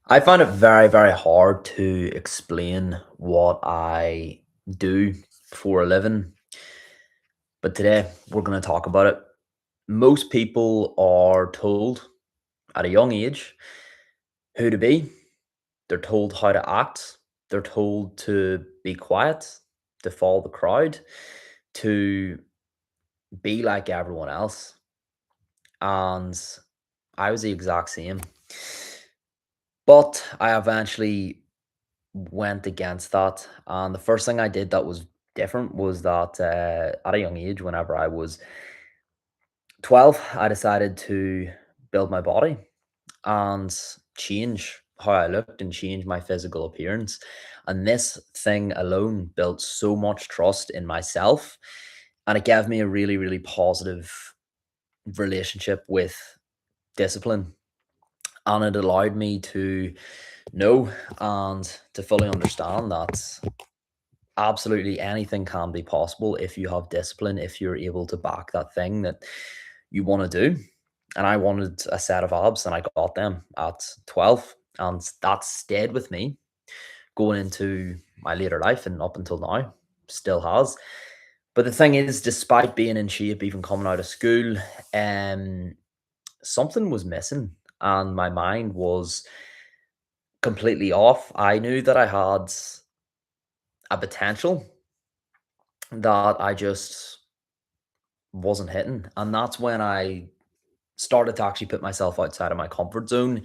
I find it very, very hard to explain what I do for a living, but today we're going to talk about it. Most people are told at a young age who to be, they're told how to act, they're told to be quiet, to follow the crowd, to be like everyone else. And I was the exact same. But I eventually went against that. And the first thing I did that was different was that at a young age, whenever I was 12, I decided to build my body and change how I looked and change my physical appearance. And this thing alone built so much trust in myself. And it gave me a really, really positive relationship with discipline. And it allowed me to know and to fully understand that absolutely anything can be possible if you have discipline, if you're able to back that thing that you want to do. And I wanted a set of abs and I got them at 12. And that stayed with me going into my later life and up until now, still has. But the thing is, despite being in shape, even coming out of school, um, something was missing and my mind was completely off. I knew that I had a potential that I just wasn't hitting. And that's when I started to actually put myself outside of my comfort zone.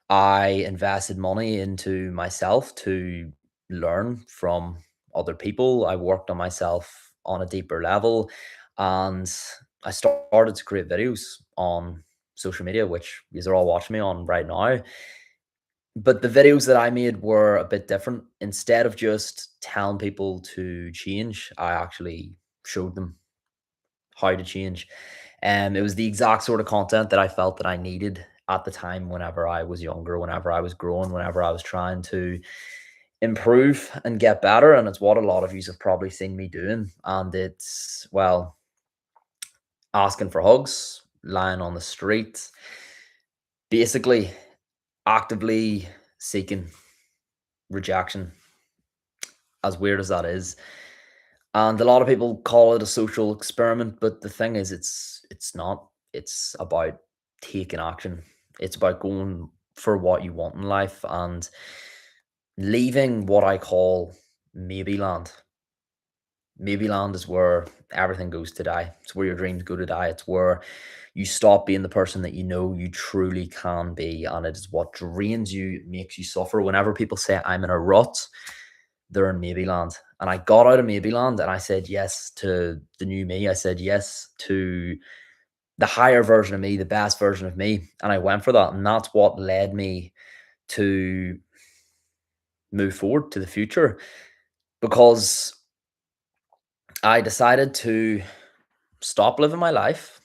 I invested money into myself to learn from other people. I worked on myself on a deeper level and I started to create videos on social media, which these are all watching me on right now. But the videos that I made were a bit different. Instead of just telling people to change, I actually showed them how to change. And it was the exact sort of content that I felt that I needed at the time whenever I was younger, whenever I was growing, whenever I was trying to improve and get better. And it's what a lot of you have probably seen me doing. And it's, well, asking for hugs, lying on the street, basically actively seeking rejection, as weird as that is. And a lot of people call it a social experiment, but the thing is it's not. It's about taking action. It's about going for what you want in life and leaving what I call maybe land. Maybe land is where everything goes to die. It's where your dreams go to die. It's where you stop being the person that you know you truly can be. And it is what drains you, makes you suffer. Whenever people say I'm in a rut, they're in maybe land. And I got out of maybe land and I said yes to the new me. I said yes to the higher version of me, the best version of me. And I went for that. And that's what led me to move forward to the future because I decided to stop living my life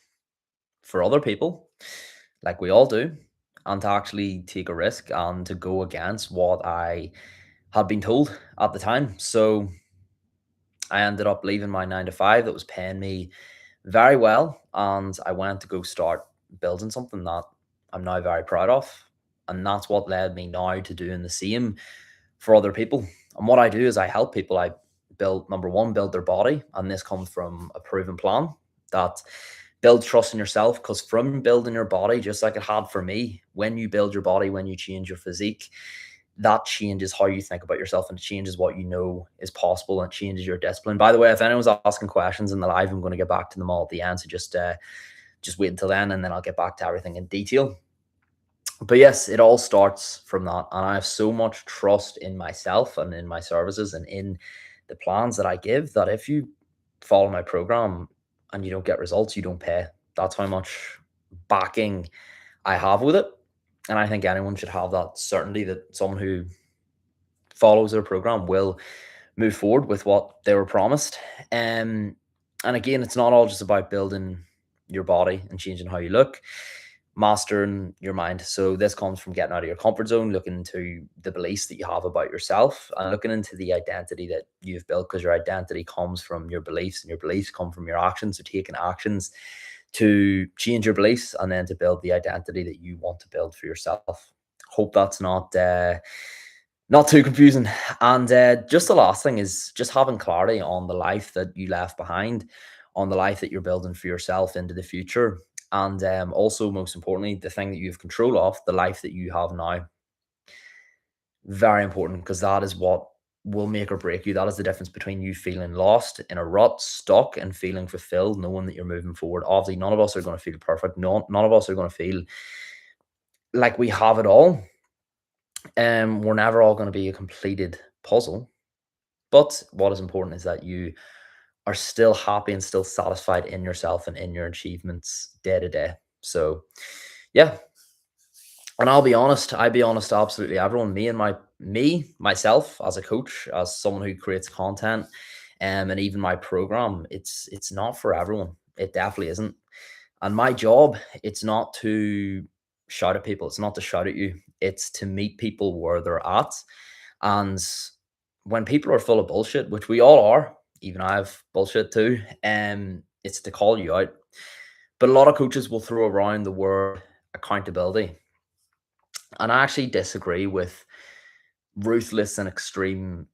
for other people, like we all do, and to actually take a risk and to go against what I had been told at the time. So I ended up leaving my 9 to 5 that was paying me very well. And I went to go start building something that I'm now very proud of. And that's what led me now to doing the same for other people. And what I do is I help people. I build, number one, build their body. And this comes from a proven plan that build trust in yourself. Because from building your body, just like it had for me, when you build your body, when you change your physique, that changes how you think about yourself and it changes what you know is possible and it changes your discipline. By the way, if anyone's asking questions in the live, I'm going to get back to them all at the end. So just wait until then and then I'll get back to everything in detail. But yes, it all starts from that. And I have so much trust in myself and in my services and in the plans that I give that if you follow my program and you don't get results, you don't pay. That's how much backing I have with it. And I think anyone should have that certainty that someone who follows their program will move forward with what they were promised. And again, it's not all just about building your body and changing how you look, mastering your mind. So this comes from getting out of your comfort zone, looking into the beliefs that you have about yourself, and looking into the identity that you've built, because your identity comes from your beliefs, and your beliefs come from your actions. So taking actions to change your beliefs and then to build the identity that you want to build for yourself. Hope that's not too confusing. And just the last thing is just having clarity on the life that you left behind, on the life that you're building for yourself into the future. And also, most importantly, the thing that you have control of, the life that you have now. Very important because that is what will make or break you. That is the difference between you feeling lost in a rut, stuck, and feeling fulfilled, knowing that you're moving forward. Obviously, none of us are going to feel perfect. None of us are going to feel like we have it all. We're never all going to be a completed puzzle. But what is important is that you are still happy and still satisfied in yourself and in your achievements day to day. So, yeah, and I'll be honest to absolutely everyone. Myself as a coach, as someone who creates content, and even my program, it's not for everyone. It definitely isn't. And my job, it's not to shout at people. It's not to shout at you. It's to meet people where they're at. And when people are full of bullshit, which we all are, even I have bullshit too, it's to call you out. But a lot of coaches will throw around the word accountability. And I actually disagree with ruthless and extreme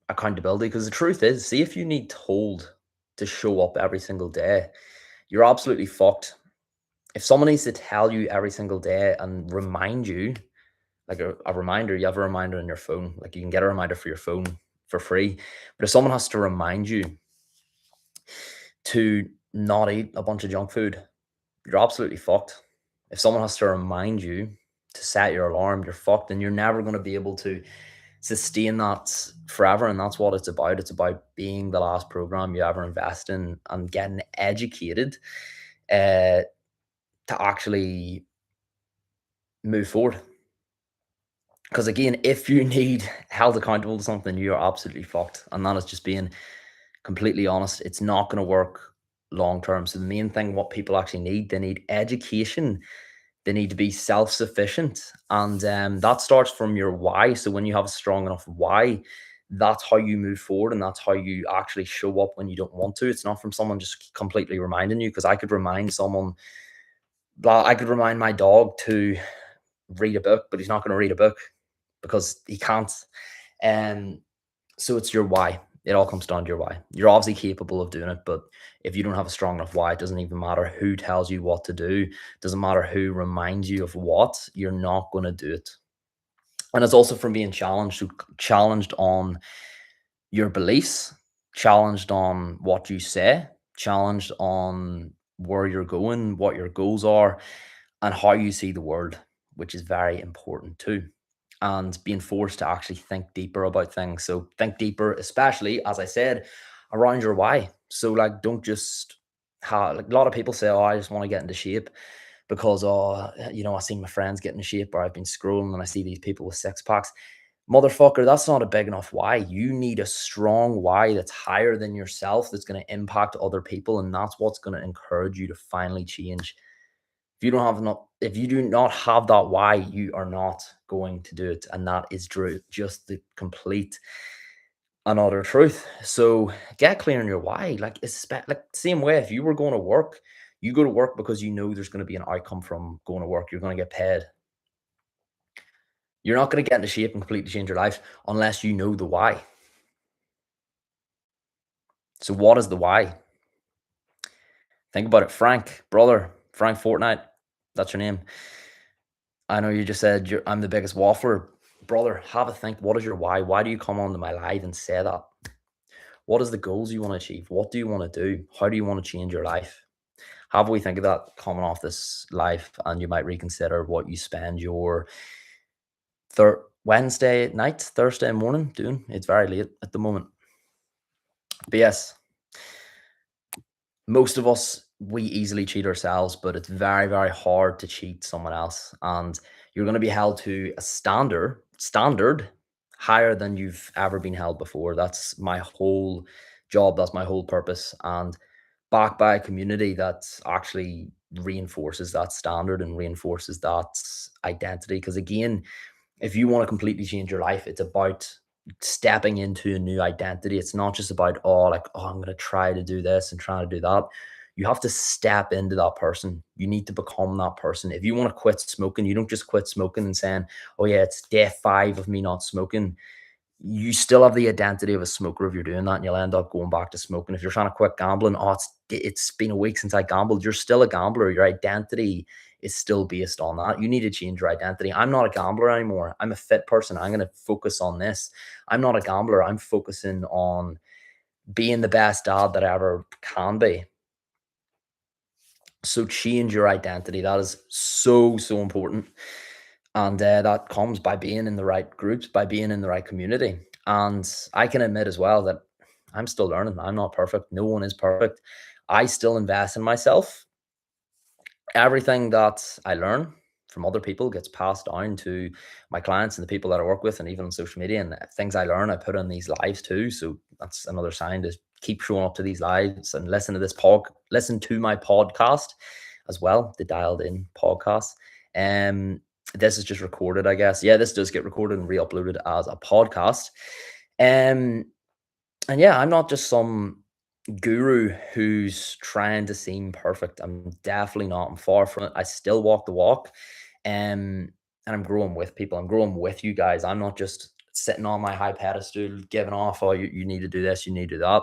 accountability because the truth is, see, if you need told to show up every single day, you're absolutely fucked. If someone needs to tell you every single day and remind you, like a reminder, you have a reminder on your phone, like you can get a reminder for your phone for free. But if someone has to remind you to not eat a bunch of junk food, you're absolutely fucked. If someone has to remind you to set your alarm, you're fucked, and you're never going to be able to sustain that forever. And that's what it's about. It's about being the last program you ever invest in and getting educated uh, to actually move forward. Because again, if you need held accountable to something, you're absolutely fucked. And that is just being completely honest. It's not going to work long term. So the main thing, what people actually need, they need education. They need to be self-sufficient, and that starts from your why. So when you have a strong enough why, that's how you move forward, and that's how you actually show up when you don't want to. It's not from someone just completely reminding you. Because I could remind someone, I could remind my dog to read a book, but he's not going to read a book because he can't. And so it's your why. It all comes down to your why. You're obviously capable of doing it, but if you don't have a strong enough why, it doesn't even matter who tells you what to do. It doesn't matter who reminds you of what, you're not going to do it. And it's also from being challenged, so challenged on your beliefs, challenged on what you say, challenged on where you're going, what your goals are, and how you see the world, which is very important too. And being forced to actually think deeper about things. So think deeper, especially as I said, around your why. So like don't just have like a lot of people say, oh, I just want to get into shape because I see my friends get into shape or I've been scrolling and I see these people with six packs. Motherfucker, that's not a big enough why. You need a strong why that's higher than yourself, that's going to impact other people, and that's what's going to encourage you to finally change. If you do not have that why, you are not going to do it, and that is true. Just the complete another truth. So get clear on your why. Like same way, if you were going to work, you go to work because you know there's going to be an outcome from going to work. You're going to get paid. You're not going to get into shape and completely change your life unless you know the why. So what is the why? Think about it. Frank, brother, Frank Fortnite. That's your name. I know you just said I'm the biggest waffler. Brother, have a think. What is your why? Why do you come onto my live and say that? What is the goals you want to achieve? What do you want to do? How do you want to change your life? Have we think of that coming off this live, and you might reconsider what you spend your Wednesday night, Thursday morning doing. It's very late at the moment. But yes, most of us, we easily cheat ourselves, but it's very, very hard to cheat someone else. And you're going to be held to a standard higher than you've ever been held before. That's my whole job. That's my whole purpose. And backed by a community that actually reinforces that standard and reinforces that identity. Because again, if you want to completely change your life, it's about stepping into a new identity. It's not just about, I'm going to try to do this and try to do that. You have to step into that person. You need to become that person. If you want to quit smoking, you don't just quit smoking and saying, oh yeah, it's day 5 of me not smoking. You still have the identity of a smoker if you're doing that, and you'll end up going back to smoking. If you're trying to quit gambling, oh, it's been a week since I gambled. You're still a gambler. Your identity is still based on that. You need to change your identity. I'm not a gambler anymore. I'm a fit person. I'm going to focus on this. I'm not a gambler. I'm focusing on being the best dad that I ever can be. So change your identity. That is so, so important. And that comes by being in the right groups, by being in the right community. And I can admit as well that I'm still learning. I'm not perfect. No one is perfect. I still invest in myself. Everything that I learn from other people gets passed down to my clients and the people that I work with, and even on social media. And things I learn, I put on these lives too. So that's another sign to keep showing up to these lives and listen to my podcast as well, the Dialed In podcast. This is just recorded, I guess. Yeah, this does get recorded and re-uploaded as a podcast. And yeah, I'm not just some guru who's trying to seem perfect. I'm definitely not. I'm far from it. I still walk the walk. And I'm growing with people. I'm growing with you guys. I'm not just sitting on my high pedestal, giving off, oh, you need to do this, you need to do that.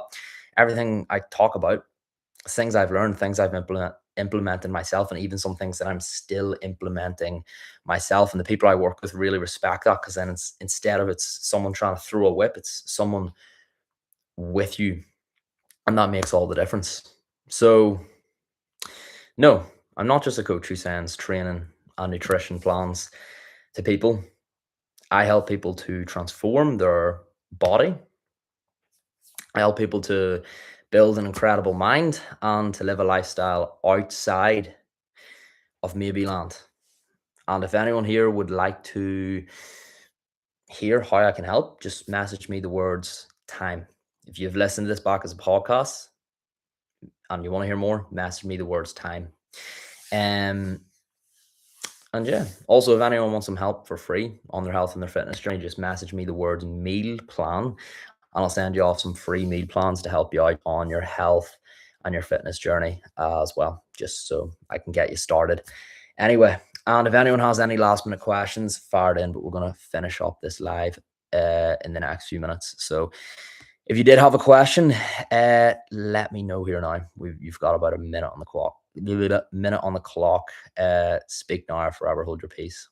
Everything I talk about, things I've learned, things I've implemented myself, and even some things that I'm still implementing myself. And the people I work with really respect that, because then it's, instead of it's someone trying to throw a whip, it's someone with you, and that makes all the difference. So no, I'm not just a coach who sends training and nutrition plans to people. I help people to transform their body. I help people to build an incredible mind and to live a lifestyle outside of maybe land. And if anyone here would like to hear how I can help, just message me the words time. If you've listened to this back as a podcast and you want to hear more, message me the words time. And yeah, also, if anyone wants some help for free on their health and their fitness journey, just message me the words meal plan, and I'll send you off some free meal plans to help you out on your health and your fitness journey as well, just so I can get you started. Anyway, and if anyone has any last minute questions, fire it in, but we're going to finish up this live in the next few minutes. So if you did have a question, let me know here now. You've got about a minute on the clock. Speak now or forever hold your peace.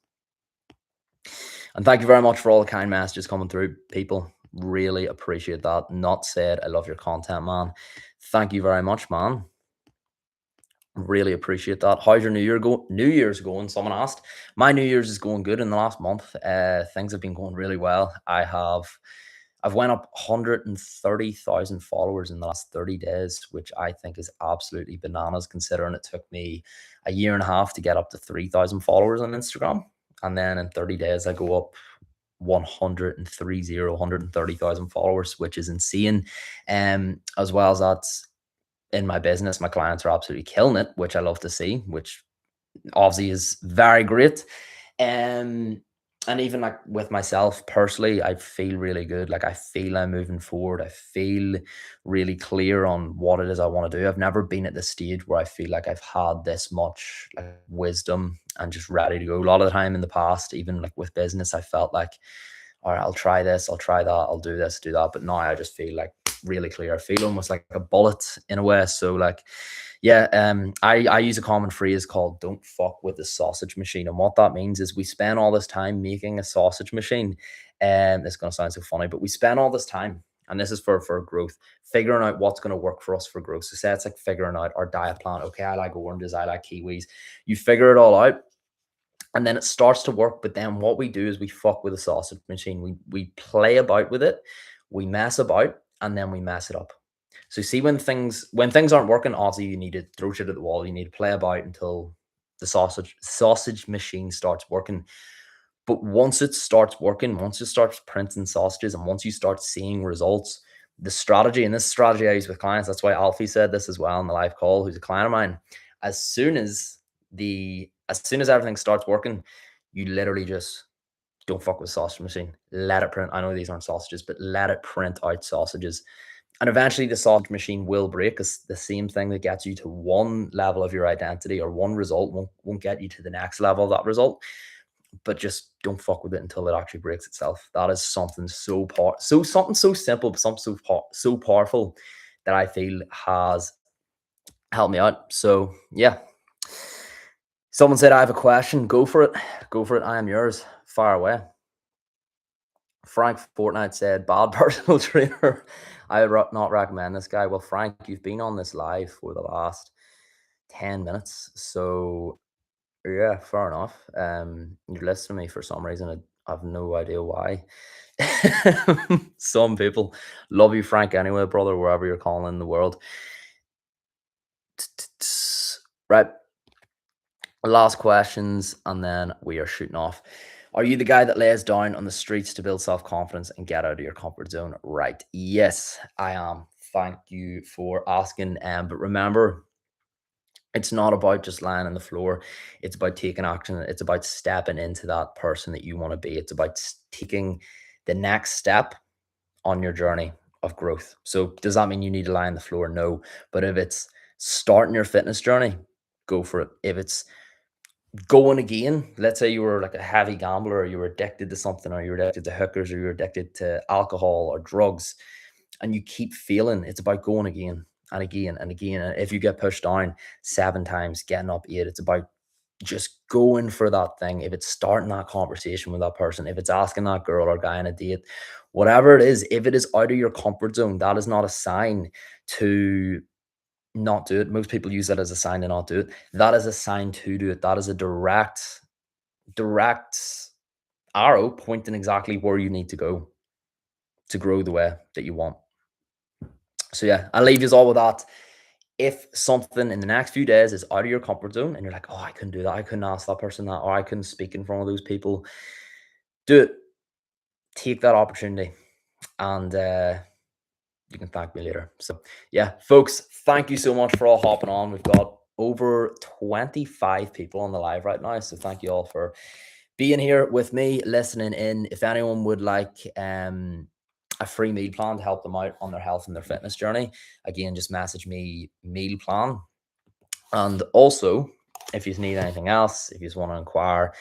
And thank you very much for all the kind messages coming through, people. Really appreciate that. Not said, I love your content, man. Thank you very much, man. Really appreciate that. How's your New Year's going? Someone asked. My New Year's is going good in the last month. Things have been going really well. I've went up 130,000 followers in the last 30 days, which I think is absolutely bananas, considering it took me a year and a half to get up to 3,000 followers on Instagram. And then in 30 days, I go up 130,000 followers, which is insane. As well as that, in my business, my clients are absolutely killing it, which I love to see, which obviously is very great. And even like with myself personally, I feel really good. Like I feel I'm moving forward. I feel really clear on what it is I want to do. I've never been at this stage where I feel like I've had this much like wisdom and just ready to go. A lot of the time in the past, even like with business, I felt like, all right, I'll try this, I'll try that, I'll do this, do that. But now I just feel like really clear. I feel almost like a bullet in a way. So like, yeah, I use a common phrase called "don't fuck with the sausage machine," and what that means is we spend all this time making a sausage machine. And it's going to sound so funny, but we spend all this time, and this is for growth, figuring out what's going to work for us for growth. So say it's like figuring out our diet plan. Okay, I like oranges, I like kiwis. You figure it all out, and then it starts to work. But then what we do is we fuck with the sausage machine. We play about with it, we mess about, and then we mess it up. So see, when things aren't working, obviously you need to throw shit at the wall. You need to play about until the sausage machine starts working. But once it starts working, once it starts printing sausages, and once you start seeing results, the strategy, and this strategy I use with clients, that's why Alfie said this as well in the live call, who's a client of mine. As soon as everything starts working, you literally just don't fuck with sausage machine. Let it print. I know these aren't sausages, but let it print out sausages. And eventually the sausage machine will break, because the same thing that gets you to one level of your identity or one result won't get you to the next level of that result. But just don't fuck with it until it actually breaks itself. That is something something so simple, but something so powerful that I feel has helped me out. So yeah. Someone said I have a question. Go for it. Go for it. I am yours. Fire away. Frank Fortnite said, bad personal trainer. I would not recommend this guy. Well, Frank, you've been on this live for the last 10 minutes. So yeah, fair enough. You're listening to me for some reason. I have no idea why. Some people love you, Frank, anyway, brother, wherever you're calling in the world. Right. Last questions, and then we are shooting off. Are you the guy that lays down on the streets to build self confidence and get out of your comfort zone? Right. Yes, I am. Thank you for asking. But remember, it's not about just lying on the floor. It's about taking action. It's about stepping into that person that you want to be. It's about taking the next step on your journey of growth. So, does that mean you need to lie on the floor? No. But if it's starting your fitness journey, go for it. If it's going again, let's say you were like a heavy gambler, or you were addicted to something, or you were addicted to hookers, or you're addicted to alcohol or drugs, and you keep failing, it's about going again and again and again. And if you get pushed down 7 times, getting up 8, it's about just going for that thing. If it's starting that conversation with that person, if it's asking that girl or guy on a date, whatever it is, if it is out of your comfort zone, that is not a sign to not do it. Most people use that as a sign to not do it. That is a sign to do it. That is a direct arrow pointing exactly where you need to go to grow the way that you want. So yeah, I'll leave you all with that. If something in the next few days is out of your comfort zone and you're like, oh, I couldn't do that, I couldn't ask that person that, or I couldn't speak in front of those people, do it. Take that opportunity, and you can thank me later. So yeah, folks, thank you so much for all hopping on. We've got over 25 people on the live right now. So thank you all for being here with me, listening in. If anyone would like a free meal plan to help them out on their health and their fitness journey, again, just message me meal plan. And also, if you need anything else, if you just want to inquire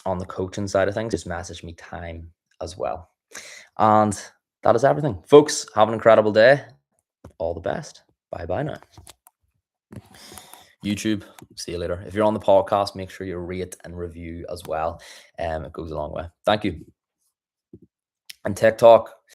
on the coaching side of things, just message me time as well. And that is everything. Folks, have an incredible day. All the best. Bye-bye now. YouTube, see you later. If you're on the podcast, make sure you rate and review as well. It goes a long way. Thank you. And TikTok,